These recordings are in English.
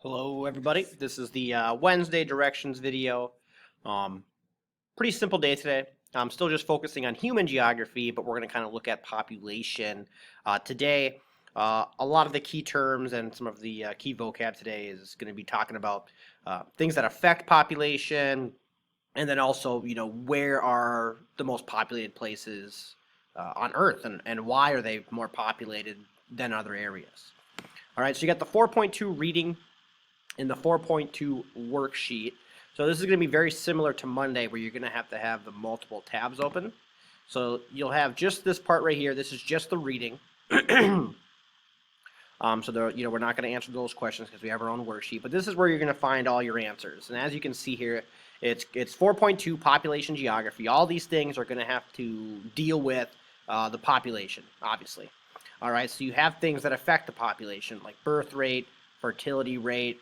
Hello everybody, this is the Wednesday directions video. Um, Pretty simple day today. I'm still just focusing on human geography, but we're going to kind of look at population today. A lot of the key terms and some of the key vocab today is going to be talking about things that affect population, and then also, where are the most populated places on Earth, and why are they more populated than other areas. All right, so you got the 4.2 reading in the 4.2 worksheet. So this is going to be very similar to Monday, where you're going to have the multiple tabs open. So you'll have just this part right here. This is just the reading. So there, we're not going to answer those questions because we have our own worksheet. But this is where you're going to find all your answers. And as you can see here, it's 4.2 population geography. All these things are going to have to deal with the population, obviously. All right, so you have things that affect the population, like birth rate, fertility rate.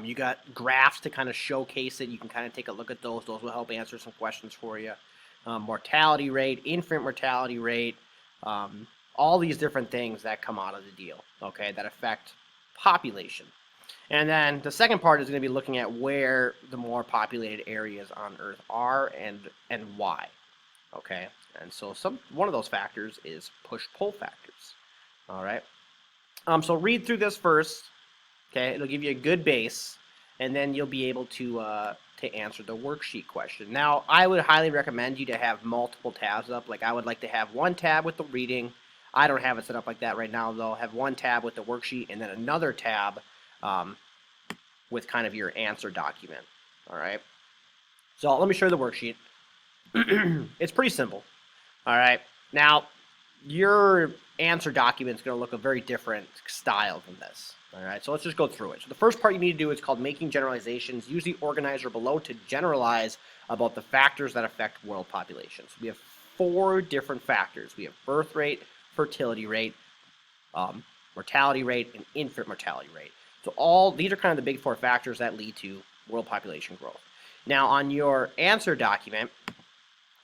You got graphs to kind of showcase it. You can kind of take a look at those. Those will help answer some questions for you. Mortality rate, infant mortality rate, all these different things that come out of the deal, okay, that affect population. And then the second part is going to be looking at where the more populated areas on Earth are and why, okay. And so one of those factors is push-pull factors, all right. So read through this first. Okay, it'll give you a good base, and then you'll be able to answer the worksheet question. Now, I would highly recommend you to have multiple tabs up. Like, I would like to have one tab with the reading. I don't have it set up like that right now, though. Have one tab with the worksheet, and then another tab with kind of your answer document. All right. So let me show you the worksheet. It's pretty simple. All right. Now, your answer document is going to look a very different style than this. All right, so let's just go through it. So the first part you need to do is called making generalizations. Use the organizer below to generalize about the factors that affect world populations. We have 4 different factors. We have birth rate, fertility rate, mortality rate, and infant mortality rate. So these are kind of the big 4 factors that lead to world population growth. Now on your answer document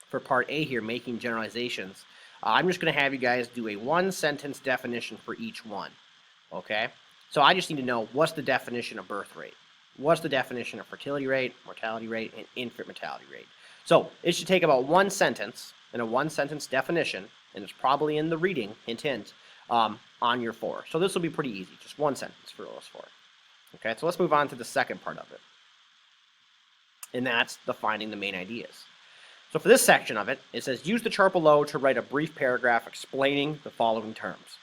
for part A here, making generalizations, I'm just going to have you guys do a 1-sentence definition for each one, okay? So I just need to know, what's the definition of birth rate? What's the definition of fertility rate, mortality rate, and infant mortality rate? So it should take about 1 sentence and a 1-sentence definition, and it's probably in the reading, hint, hint, on your 4. So this will be pretty easy, just 1 sentence for those 4. Okay, so let's move on to the second part of it, and that's defining the main ideas. So for this section of it, it says, use the chart below to write a brief paragraph explaining the following terms.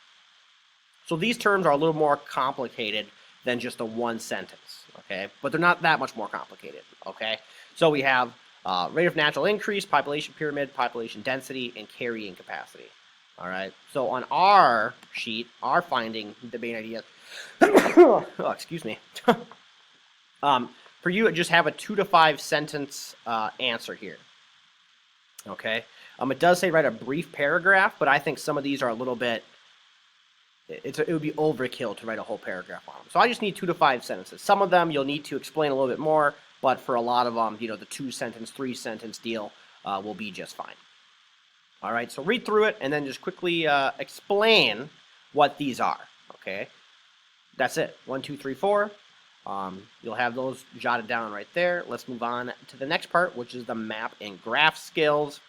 So these terms are a little more complicated than just a 1 sentence, okay? But they're not that much more complicated, okay? So we have rate of natural increase, population pyramid, population density, and carrying capacity, all right? So on our sheet, our finding the main idea, oh, excuse me. For you, just have a 2 to 5 sentence answer here, okay? It does say write a brief paragraph, but I think some of these are a little bit, it would be overkill to write a whole paragraph on them. So I just need 2 to 5 sentences. Some of them you'll need to explain a little bit more, but for a lot of them, the 2-sentence, 3-sentence deal will be just fine. All right, so read through it and then just quickly explain what these are, okay? That's it, 1, 2, 3, 4. You'll have those jotted down right there. Let's move on to the next part, which is the map and graph skills.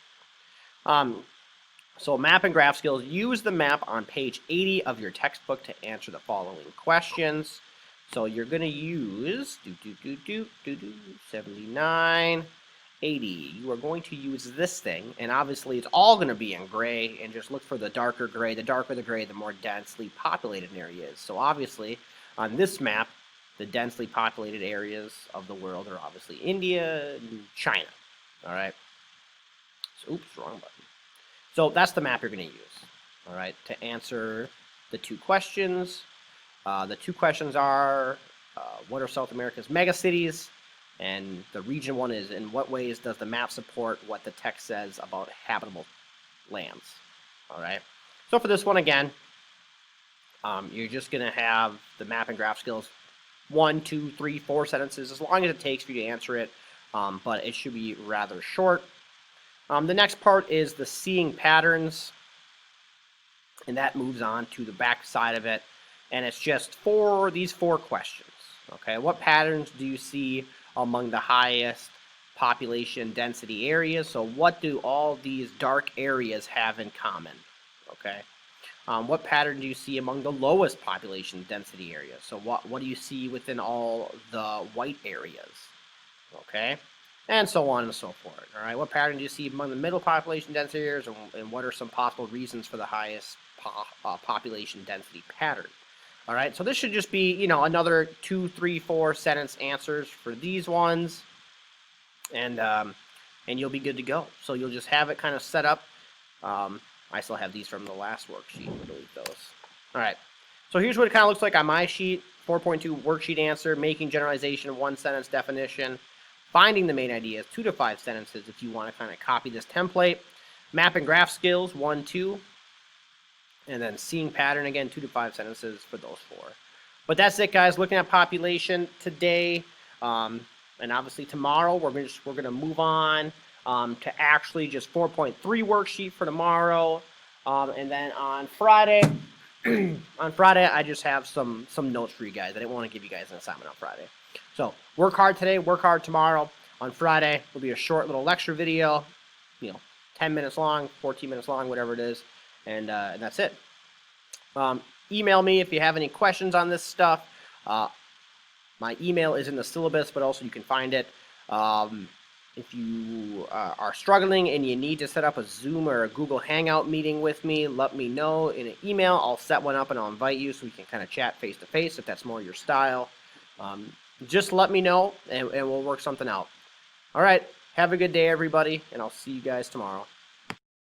So map and graph skills, use the map on page 80 of your textbook to answer the following questions. So you're going to use 79, 80. You are going to use this thing, and obviously it's all going to be in gray, and just look for the darker gray. The darker the gray, the more densely populated an area is. So obviously on this map, the densely populated areas of the world are obviously India and China. All right. So, oops, wrong button. So that's the map you're going to use, all right, to answer the 2 questions. The 2 questions are, what are South America's megacities? And the region one is, in what ways does the map support what the text says about habitable lands? All right. So for this one, again, you're just going to have the map and graph skills, 1, 2, 3, 4 sentences, as long as it takes for you to answer it, but it should be rather short. The next part is the seeing patterns, and that moves on to the back side of it, and it's just these 4 questions. Okay, what patterns do you see among the highest population density areas? So what do all these dark areas have in common? Okay. What pattern do you see among the lowest population density areas? So what do you see within all the white areas? Okay, and so on and so forth. All right, what pattern do you see among the middle population density areas, and what are some possible reasons for the highest population density pattern? All right, so this should just be, you know, another 2, 3, 4 sentence answers for these ones, and you'll be good to go. So you'll just have it kind of set up. I still have these from the last worksheet. We'll delete those. All right, so here's what it kind of looks like on my sheet. 4.2 worksheet answer, making generalization of 1 sentence definition, finding the main ideas, 2 to 5 sentences if you want to kind of copy this template, map and graph skills, 1, 2, and then seeing pattern again, 2 to 5 sentences for those 4. But that's it, guys. Looking at population today, and obviously tomorrow we're gonna move on to actually just 4.3 worksheet for tomorrow, and then on Friday. On Friday, I just have some notes for you guys. I didn't want to give you guys an assignment on Friday. So work hard today, work hard tomorrow. On Friday will be a short little lecture video, 10 minutes long, 14 minutes long, whatever it is, and that's it. Email me if you have any questions on this stuff. My email is in the syllabus, but also you can find it. If you are struggling and you need to set up a Zoom or a Google Hangout meeting with me, let me know in an email. I'll set one up and I'll invite you so we can kind of chat face to face if that's more your style. Just let me know and we'll work something out. All right. Have a good day, everybody, and I'll see you guys tomorrow.